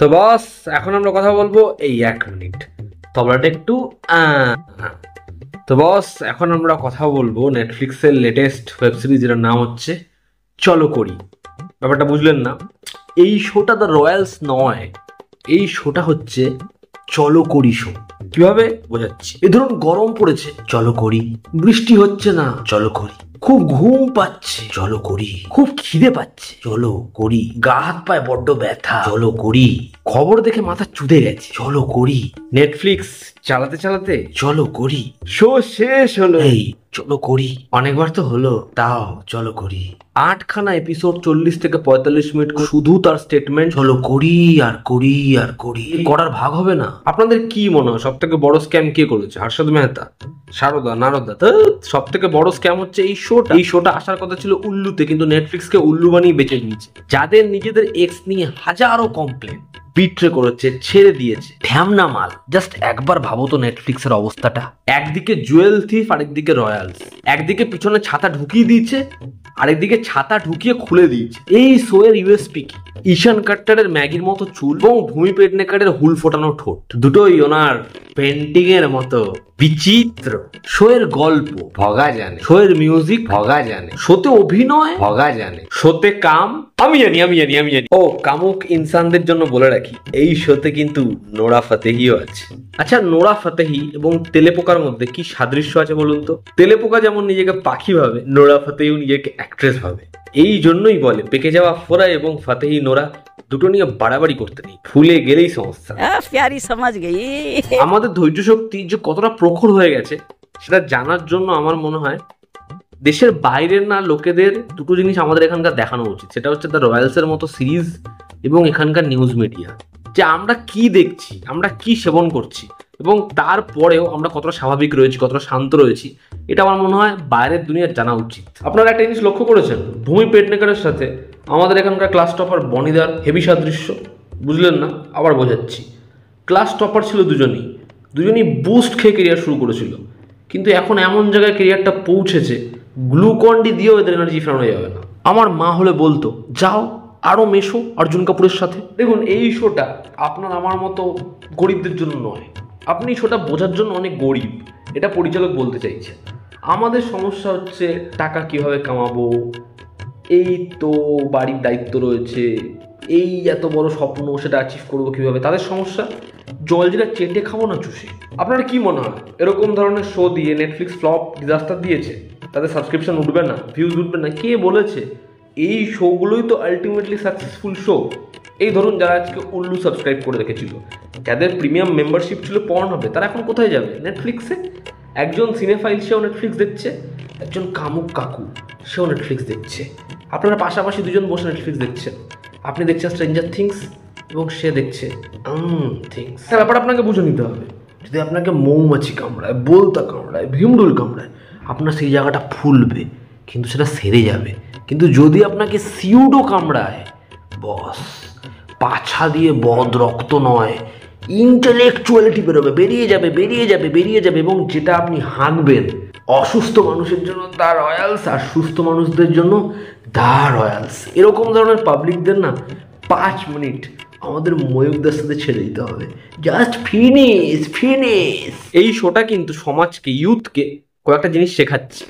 তো বস, এখন আমরা কথা বলবো এই 1 মিনিট তবলাটা একটু তো বস, এখন আমরা কথা বলবো নেটফ্লিক্সের লেটেস্ট ওয়েব সিরিজ, যেটার নাম হচ্ছে চলো করি। ব্যাপারটা বুঝলেন না? এই শোটা দ্য রয়্যালস নয়, এই শোটা হচ্ছে চলো করি শো। কিভাবে বোঝাচ্ছি, এই ধরুন গরম পড়েছে, চলো করি। বৃষ্টি হচ্ছে না, চলো করি। খুব ঘুম পাচ্ছে, চলো করি। খুব খিদে পাচ্ছে, চলো করি। গা হাত পায়ে বড্ড ব্যথা, চলো করি। খবর দেখে মাথা চুদে গেছে, চলো করি। নেটফ্লিক্স চালাতে চালাতে চলো করি। শো শেষ হলো, এই চলো করি। অনেকবার তো হলো, তাও চলো করি। 8খানা এপিসোড, 40 থেকে 45 মিনিট, শুধু তার স্টেটমেন্ট চলো করি আর করি আর করি। করার ভাগ হবে না? আপনাদের কি মনে হয় সব থেকে বড় স্ক্যাম কে করেছে? হর্ষদ মেহতা, সারদা, নারদা? সব থেকে বড় স্ক্যাম হচ্ছে এই শোটা। এই শোটা আসার কথা ছিল উল্লুতে, কিন্তু নেটফ্লিক্সকে উল্লু বানিয়ে বেঁচে নিয়েছে। যাদের নিজেদের এক্স নিয়ে হাজারো কমপ্লেন, বিট্রে করেছে, ছেড়ে দিয়েছে, ঢ্যামনা মাল। জাস্ট একবার ভাবো তো নেটফ্লিক্সের অবস্থাটা। একদিকে জুয়েল থিফ, আরেকদিকে রয়্যালস। একদিকে পিছনে ছাতা ঢুকিয়ে দিয়েছে, আরেকদিকে ছাতা ঢুকিয়ে খুলে দিয়েছে। এই শো এর ইউএসপি কি? ঈশান কাট্টারের ম্যাগির মতো চুল এবং ভূমি পেডনেকারের হুল ফোটানো ঠোঁট, দুটোই ওনার পেন্টিং এর মতো বিচিত্র। শো এর গল্প ভগা জানে, শো এর মিউজিক ভগা জানে, শোতে অভিনয় ভগা জানে, শোতে কাম আমি জানি। ও কামুক ইনসানদের জন্য বলে রাখি, এই শোতে কিন্তু নোরা ফাতেহিও আছে। আচ্ছা, নোরা ফাতেহি এবং তেলেপোকার মধ্যে কি সাদৃশ্য আছে বলুন তো? তেলেপোকা যেমন নিজেকে পাখি ভাবে, নোরা ফাতেহিও নিজেকে অ্যাক্ট্রেস ভাবে। এই জন্যই বলে পেকে যাওয়া ফোরা এবং ফাতেহি নোরা দুটো নিয়ে বাড়াবাড়ি করতে নেই, ফুলে গেলেই সমস্যা। প্যারি সমাজ গেই। আমাদের ধৈর্য শক্তি যে কতটা প্রখর হয়ে গেছে সেটা জানার জন্য আমার মনে হয় দেশের বাইরের না লোকেদের দুটো জিনিস আমাদের এখানকার দেখানো উচিত। সেটা হচ্ছে দ্য রয়্যালসের মতো সিরিজ এবং এখানকার নিউজ মিডিয়া, যে আমরা কি দেখছি, আমরা কি সেবন করছি, এবং তারপরেও আমরা কতটা স্বাভাবিক রয়েছি, কতটা শান্ত রয়েছি, এটা আমার মনে হয় বাইরের দুনিয়ার জানা উচিত। আপনারা একটা জিনিস লক্ষ্য করেছেন, ভূমি পেডনেকারের সাথে আমাদের এখানকার ক্লাস টপার বনিদার হেভি সাদৃশ্য? বুঝলেন না? আবার বোঝাচ্ছি। ক্লাস টপার ছিল দুজনই বুস্ট খেয়ে কেরিয়ার শুরু করেছিল, কিন্তু এখন এমন জায়গায় কেরিয়ারটা পৌঁছেছে, গ্লুকন্ডি দিয়েও এদের এনার্জি ফেরানো যাবে না। আমার মা হলে বলতো, যাও আরও মেশো অর্জুন কাপুরের সাথে। দেখুন, এই শোটা আপনার আমার মতো গরিবদের জন্য নয়। আপনি শোটা বোঝার জন্য অনেক গরিব, এটা পরিচালক বলতে চাইছে। আমাদের সমস্যা হচ্ছে টাকা কিভাবে কামাবো, এই তো বাড়ির দায়িত্ব রয়েছে, এই এত বড় স্বপ্ন, সেটা অ্যাচিভ করবো কিভাবে। তাদের সমস্যা জল যেটা চেটে খাবো না চুষে। আপনার কি মনে হয় এরকম ধরনের শো দিয়ে নেটফ্লিক্স ফ্লপ ডিজাস্টার দিয়েছে? তাদের সাবস্ক্রিপশন উঠবে না, ভিউজ উঠবে না? কে বলেছে? এই শোগুলোই তো আলটিমেটলি সাকসেসফুল শো। এই ধরুন, যারা আজকে উল্লু সাবস্ক্রাইব করে রেখেছিল, যাদের প্রিমিয়াম মেম্বারশিপ ছিল পর্ন হবে, তারা এখন কোথায় যাবে? নেটফ্লিক্সে। একজন সিনেফাইল সেও নেটফ্লিক্স দেখছে, একজন কামুক কাকু সেও নেটফ্লিক্স দেখছে। আপনারা পাশাপাশি দুজন বসে নেটফ্লিক্স দেখছেন। আপনি দেখছেন স্ট্রেঞ্জার থিংস এবং সে দেখছে থিংস। ব্যাপার আপনাকে বুঝে নিতে হবে। যদি আপনাকে মৌমাছি কামড়ায়, বোলতা কামড়ায়, ভীমরুল কামড়ায়, আপনার সেই জায়গাটা ফুলবে, কিন্তু সেটা সেরে যাবে। কিন্তু যদি আপনাকে সিউডো কামড়ায়, বস, পাছা দিয়ে বদ রক্ত নয়, ইন্টেলেকচুয়ালিটি বেরোবে, বেরিয়ে যাবে এবং যেটা আপনি হাঁকবেন, অসুস্থ মানুষের জন্য দ্য রয়্যালস, আর সুস্থ মানুষদের জন্য দ্য রয়্যালস। এরকম ধরনের পাবলিকদের না 5 মিনিট আমাদের ময়ূকদের সাথে ছেড়ে দিতে হবে। Just finish. এই শোটা কিন্তু সমাজকে, ইউথকে কয়েকটা জিনিস শেখাচ্ছে।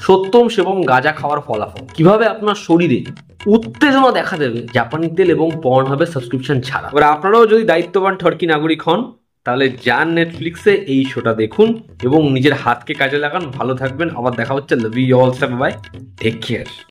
সত্যম সেবম গাঁজা খাওয়ার ফলাফল, কিভাবে আপনার শরীরে উত্তেজনা দেখা দেবে জাপানি তেল এবং পর্ন হবে সাবস্ক্রিপশন ছাড়া। এবার আপনারাও যদি দায়িত্ববান টার্কি নাগরিক হন, তাহলে যান নেটফ্লিক্সে, এই শোটা দেখুন এবং নিজের হাতকে কাজে লাগান। ভালো থাকবেন, আবার দেখা হচ্ছে। Love you all, bye, take care.